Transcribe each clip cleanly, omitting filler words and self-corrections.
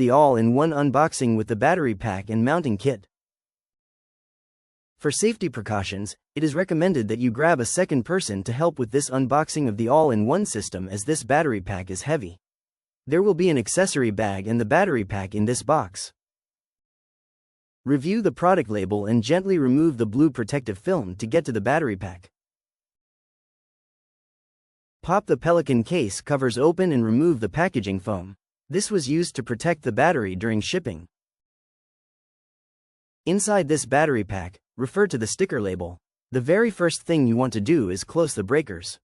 The all-in-one unboxing with the battery pack and mounting kit. For safety precautions, it is recommended that you grab a second person to help with this unboxing of the all-in-one system, as this battery pack is heavy. There will be an accessory bag and the battery pack in this box. Review the product label and gently remove the blue protective film to get to the battery pack. Pop the Pelican case covers open and remove the packaging foam. This was used to protect the battery during shipping. Inside this battery pack, refer to the sticker label. The very first thing you want to do is close the breakers.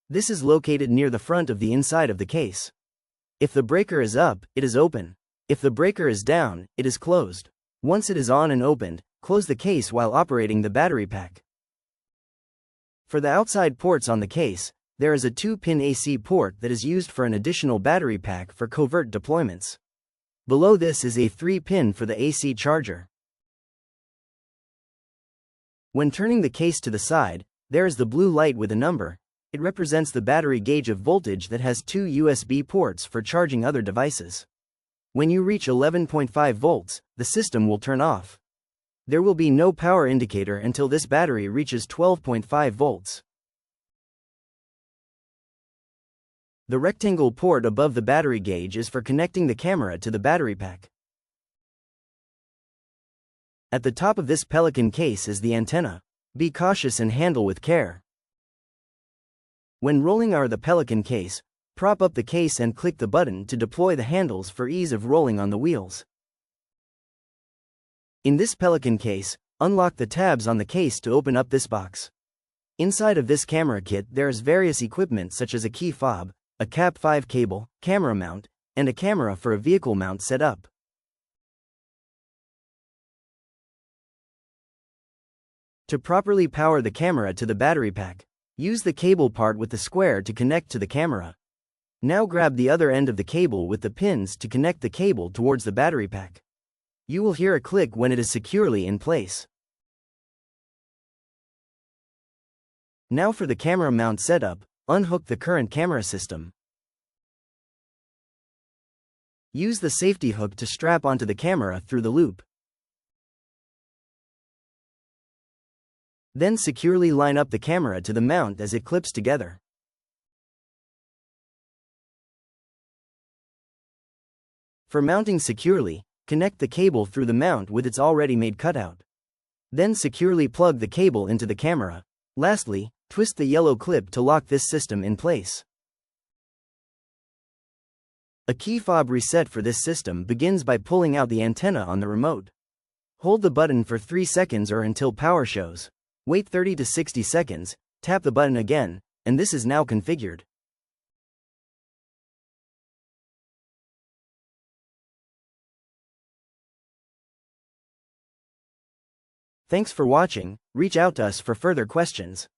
This is located near the front of the inside of the case. If the breaker is up, it is open. If the breaker is down, it is closed. Once it is on and opened, close the case while operating the battery pack. For the outside ports on the case, there is a 2-pin AC port that is used for an additional battery pack for covert deployments. Below this is a 3-pin for the AC charger. When turning the case to the side, there is the blue light with a number. It represents the battery gauge of voltage that has 2 USB ports for charging other devices. When you reach 11.5 volts, the system will turn off. There will be no power indicator until this battery reaches 12.5 volts. The rectangle port above the battery gauge is for connecting the camera to the battery pack. At the top of this Pelican case is the antenna. Be cautious and handle with care. When rolling the Pelican case, prop up the case and click the button to deploy the handles for ease of rolling on the wheels. In this Pelican case, unlock the tabs on the case to open up this box. Inside of this camera kit there is various equipment such as a key fob, a Cap5 cable, camera mount, and a camera for a vehicle mount setup. To properly power the camera to the battery pack, use the cable part with the square to connect to the camera. Now grab the other end of the cable with the pins to connect the cable towards the battery pack. You will hear a click when it is securely in place. Now for the camera mount setup, unhook the current camera system. Use the safety hook to strap onto the camera through the loop. Then securely line up the camera to the mount as it clips together. For mounting securely, connect the cable through the mount with its already made cutout. Then securely plug the cable into the camera. Lastly, twist the yellow clip to lock this system in place. A key fob reset for this system begins by pulling out the antenna on the remote. Hold the button for 3 seconds or until power shows. Wait 30 to 60 seconds, tap the button again, and this is now configured. Thanks for watching. Reach out to us for further questions.